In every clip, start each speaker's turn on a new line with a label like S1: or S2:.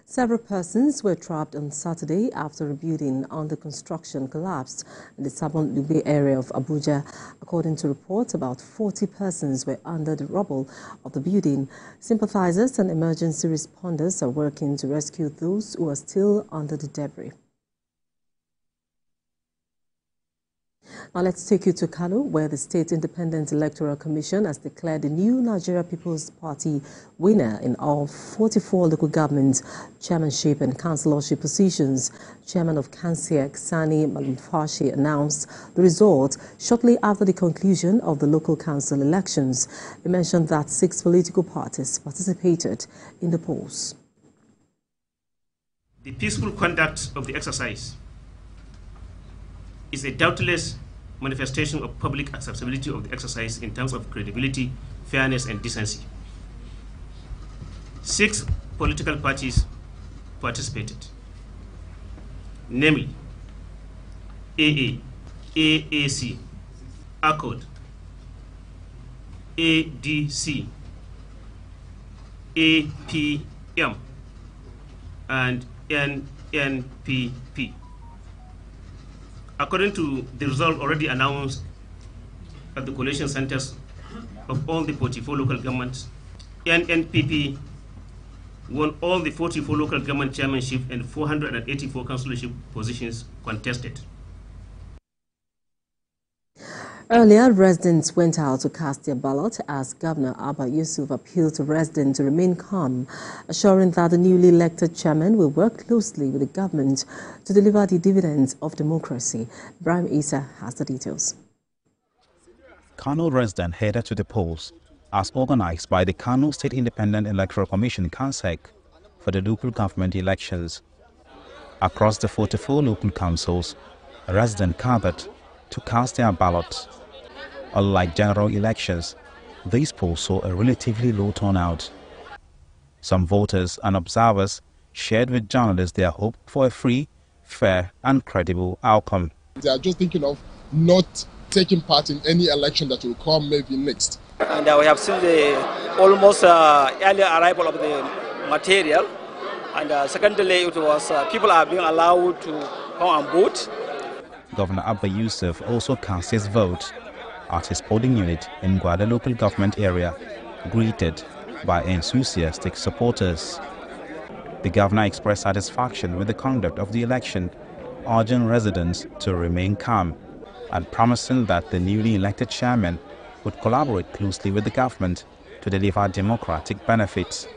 S1: Several persons were trapped on Saturday after a building under construction collapsed in the Sabon Lube area of Abuja. According to reports, about 40 persons were under the rubble of the building. Sympathizers and emergency responders are working to rescue those who are still under the debris. Now let's take you to Kano, where the State Independent Electoral Commission has declared the new Nigeria People's Party winner in all 44 local government chairmanship and councillorship positions. Chairman of KANSIEC, Sani Malumfashi, announced the result shortly after the conclusion of the local council elections. He mentioned that 6 political parties participated in the polls.
S2: The peaceful conduct of the exercise is a doubtless manifestation of public acceptability of the exercise in terms of credibility, fairness, and decency. 6 political parties participated, namely AA, AAC, ACOD, ADC, APM, and NNPP. According to the result already announced at the collation centers of all the 44 local governments, NNPP won all the 44 local government chairmanship and 484 councillorship positions contested.
S1: Earlier, residents went out to cast their ballot as Governor Abba Yusuf appealed to residents to remain calm, assuring that the newly elected chairman will work closely with the government to deliver the dividends of democracy. Ibrahim Issa has the details.
S3: Kano residents headed to the polls as organized by the Kano State Independent Electoral Commission (KANSIEC) for the local government elections. Across the 44 local councils, residents gathered to cast their ballots. Unlike general elections, these polls saw a relatively low turnout. Some voters and observers shared with journalists their hope for a free, fair and credible outcome.
S4: They are just thinking of not taking part in any election that will come maybe next.
S5: And we have seen the almost early arrival of the material. And secondly, it was people are being allowed to come and vote.
S3: Governor Abba Yusuf also cast his vote at his polling unit in Gwada local government area, greeted by enthusiastic supporters. The governor expressed satisfaction with the conduct of the election, urging residents to remain calm and promising that the newly elected chairman would collaborate closely with the government to deliver democratic benefits.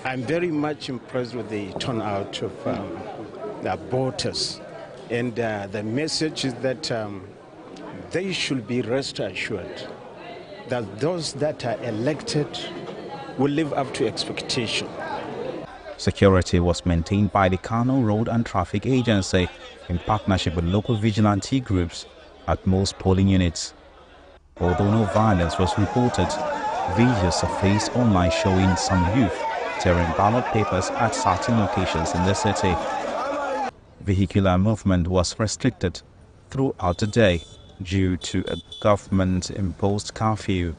S6: I'm very much impressed with the turnout of the voters. And the message is that they should be rest assured that those that are elected will live up to expectation.
S3: Security was maintained by the Kano Road and Traffic Agency in partnership with local vigilante groups at most polling units. Although no violence was reported, videos surfaced online showing some youth tearing ballot papers at certain locations in the city. Vehicular movement was restricted throughout the day due to a government-imposed curfew.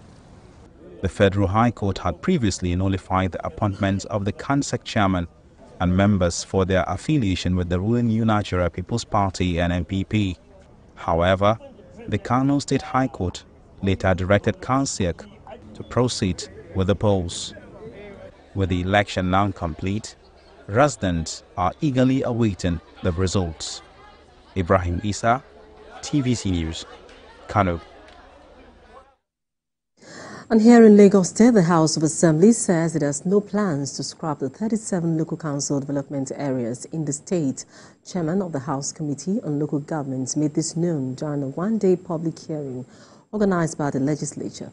S3: The Federal High Court had previously nullified the appointments of the KANSIEC chairman and members for their affiliation with the ruling New Nigeria People's Party (NNPP). However, the Kano State High Court later directed KANSIEC to proceed with the polls. With the election now complete, residents are eagerly awaiting the results. Ibrahim Issa, TVC News, Kano.
S1: And here in Lagos State, the House of Assembly says it has no plans to scrap the 37 local council development areas in the state. Chairman of the House Committee on Local Governments made this known during a one-day public hearing organized by the legislature.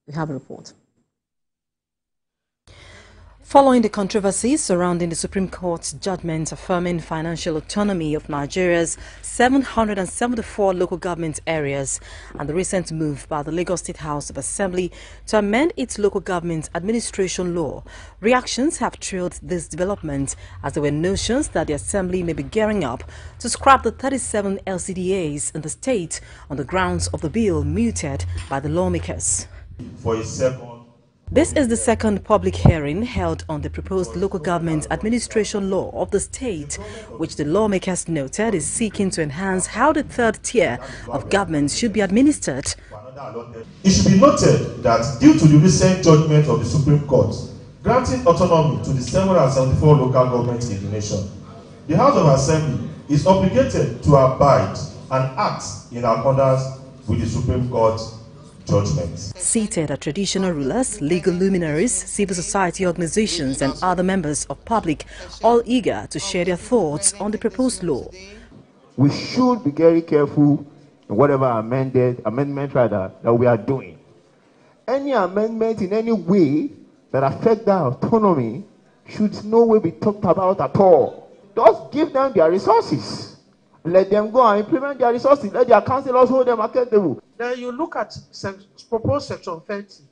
S1: We have a report. Following the controversy surrounding the Supreme Court's judgment affirming financial autonomy of Nigeria's 774 local government areas and the recent move by the Lagos State House of Assembly to amend its local government administration law, reactions have trailed this development as there were notions that the Assembly may be gearing up to scrap the 37 LCDAs in the state on the grounds of the bill mooted by the lawmakers.
S7: For a second,
S1: This is the second public hearing held on the proposed local government administration law of the state, which the lawmakers noted is seeking to enhance how the third tier of government should be administered.
S7: It should be noted that due to the recent judgment of the Supreme Court granting autonomy to the 774 local governments in the nation, the House of Assembly is obligated to abide and act in accordance with the Supreme Court judgments.
S1: Seated are traditional rulers, legal luminaries, civil society organizations and other members of public, all eager to share their thoughts on the proposed law.
S8: We should be very careful in whatever amendment that we are doing. Any amendment in any way that affects that autonomy should no way be talked about at all. Just give them their resources. Let them go and implement their resources. Let their councillors hold them accountable.
S9: Then you look at proposed section 30,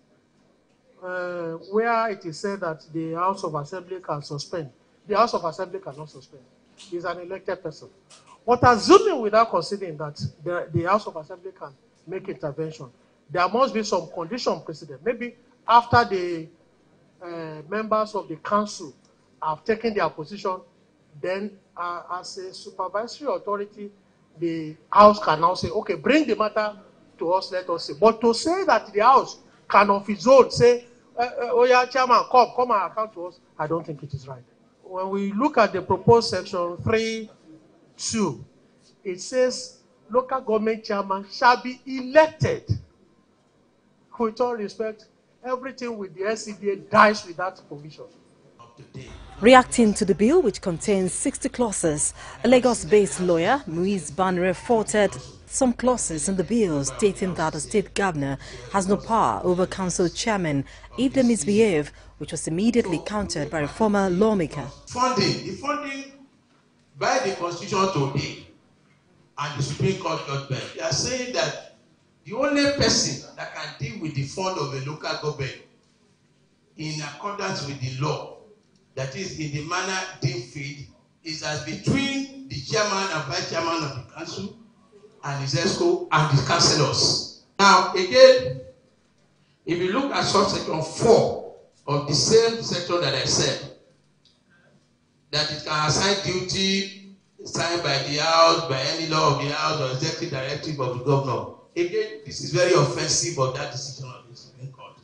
S9: where it is said that the House of Assembly can suspend. The House of Assembly cannot suspend. He's an elected person. But assuming without considering that the House of Assembly can make intervention, there must be some condition precedent. Maybe after the members of the council have taken their position, then as a supervisory authority, the House can now say, okay, bring the matter to us, let us see. But to say that the House can of its own say, oh yeah, Chairman, come and account to us, I don't think it is right. When we look at the proposed section 3(2), it says local government chairman shall be elected. With all respect, everything with the LCDA dies with that provision.
S1: Reacting to the bill, which contains 60 clauses, a Lagos-based lawyer, Muiz Banre, faulted some clauses in the bill, stating that the state governor has no power over council chairmen if they misbehave, which was immediately countered by a former lawmaker.
S10: The funding by the Constitution today and the Supreme Court judgment, they are saying that the only person that can deal with the fund of a local government in accordance with the law, that is in the manner deemed fit, is as between the chairman and vice chairman of the council and his ESCO and the councillors. Now again, if you look at subsection 4 of the same section that I said, that it can assign duty signed by the House, by any law of the House or executive directive of the governor. Again, this is very offensive of that decision of the Supreme Court.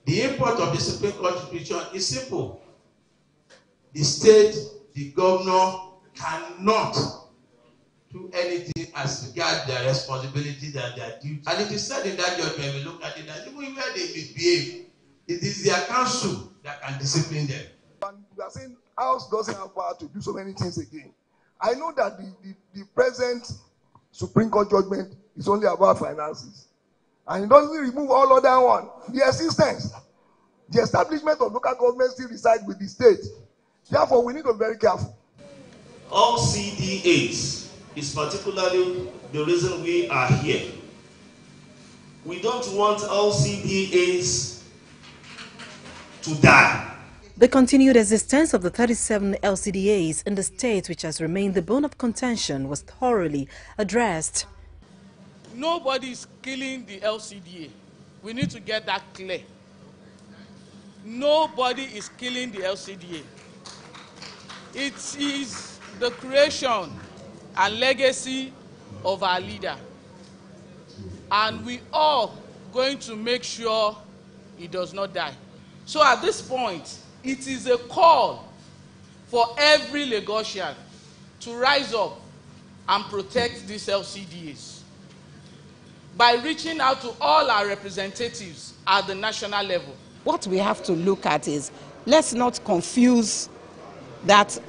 S10: The import of the Supreme Court decision is simple. The state, the governor cannot do anything as regards their responsibility and their duty. And it is said in that judgment, we look at it, that even where they misbehave, it is their council that can discipline them.
S11: And we are saying House doesn't have power to do so many things again. I know that the present Supreme Court judgment is only about finances. And it doesn't remove all other one. The existence, the establishment of local government still resides with the state. Therefore, we need to be very careful.
S12: All CDAs is particularly the reason we are here. We don't want all CDAs to die.
S1: The continued existence of the 37 LCDAs in the state, which has remained the bone of contention, was thoroughly addressed.
S13: Nobody is killing the LCDA. We need to get that clear. Nobody is killing the LCDA. It is the creation and legacy of our leader. And we are going to make sure it does not die. So at this point, it is a call for every Lagosian to rise up and protect these LCDAs by reaching out to all our representatives at the national level.
S14: What we have to look at is, let's not confuse that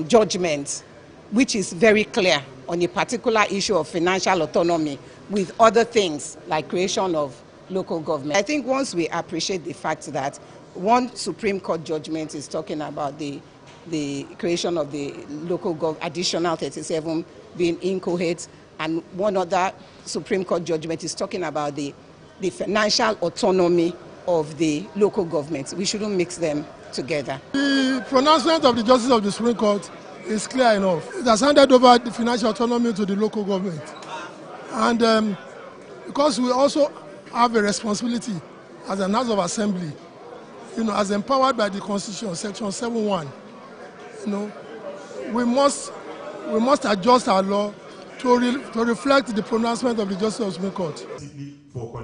S14: judgment, which is very clear on a particular issue of financial autonomy, with other things like creation of local government. I think once we appreciate the fact that one Supreme Court judgment is talking about the creation of the local additional 37 being incoherent, and one other Supreme Court judgment is talking about the financial autonomy of the local government. We shouldn't mix them together.
S15: The pronouncement of the Justice of the Supreme Court is clear enough. It has handed over the financial autonomy to the local government. And because we also have a responsibility as an House of Assembly, as empowered by the Constitution, Section 7(1), we must adjust our law to reflect the pronouncement of the Justice of the Supreme Court.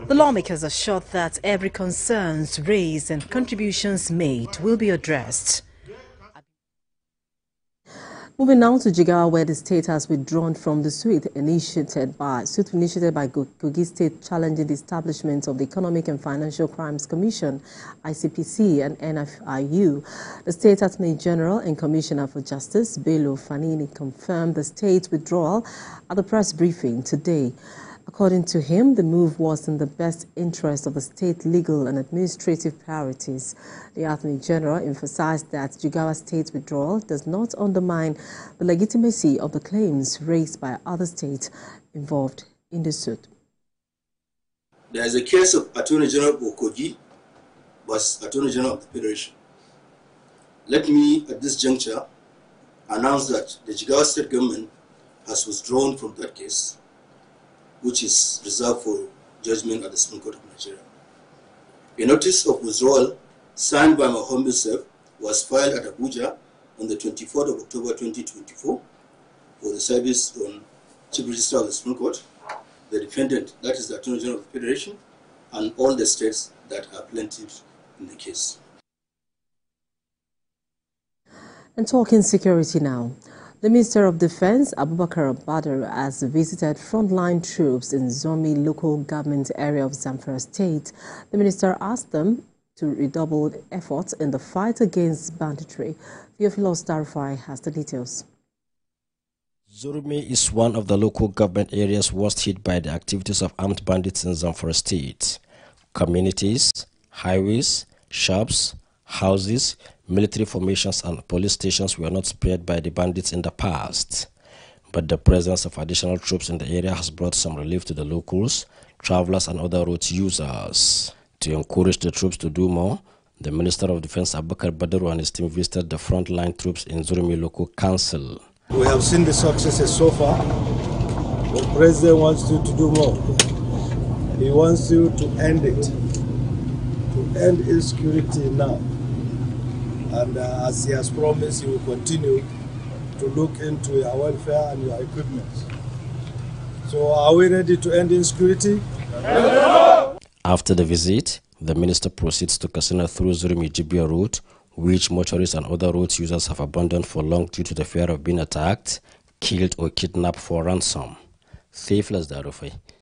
S16: The lawmakers assured that every concerns raised and contributions made will be addressed.
S1: Moving now to Jigawa, where the state has withdrawn from the suit initiated by Kogi State challenging the establishment of the Economic and Financial Crimes Commission, ICPC, and NFIU. The State Attorney General and Commissioner for Justice, Bello Fanini, confirmed the state's withdrawal at the press briefing today. According to him, the move was in the best interest of the state legal and administrative priorities. The Attorney General emphasized that Jigawa State's withdrawal does not undermine the legitimacy of the claims raised by other states involved in the suit.
S17: There is a case of Attorney General Kogi versus Attorney General of the Federation. Let me, at this juncture, announce that the Jigawa State government has withdrawn from that case, which is reserved for judgment at the Supreme Court of Nigeria. A notice of withdrawal signed by my humble self was filed at Abuja on the 24th of October 2024 for the service on Chief Registrar of the Supreme Court, the defendant, that is the Attorney General of the Federation, and all the states that are plaintiffs in the case.
S1: And talking security now. The Minister of Defense, Abubakar Badr, has visited frontline troops in Zomi local government area of Zamfara State. The minister asked them to redouble efforts in the fight against banditry. Theophilos Darifai has the details.
S18: Zurmi is one of the local government areas worst hit by the activities of armed bandits in Zamfara State. Communities, highways, shops, houses, military formations and police stations were not spared by the bandits in the past. But the presence of additional troops in the area has brought some relief to the locals, travelers and other route users. To encourage the troops to do more, the Minister of Defense Abubakar Badr and his team visited the frontline troops in Zurmi Local Council.
S19: We have seen the successes so far. The President wants you to do more. He wants you to end it, to end insecurity now. And as he has promised, he will continue to look into your welfare and your equipment. So are we ready to end insecurity?
S18: After the visit, the minister proceeds to Katsina through Zurmi-Jibia route, which motorists and other route users have abandoned for long due to the fear of being attacked, killed or kidnapped for ransom. Theophilos Darifai,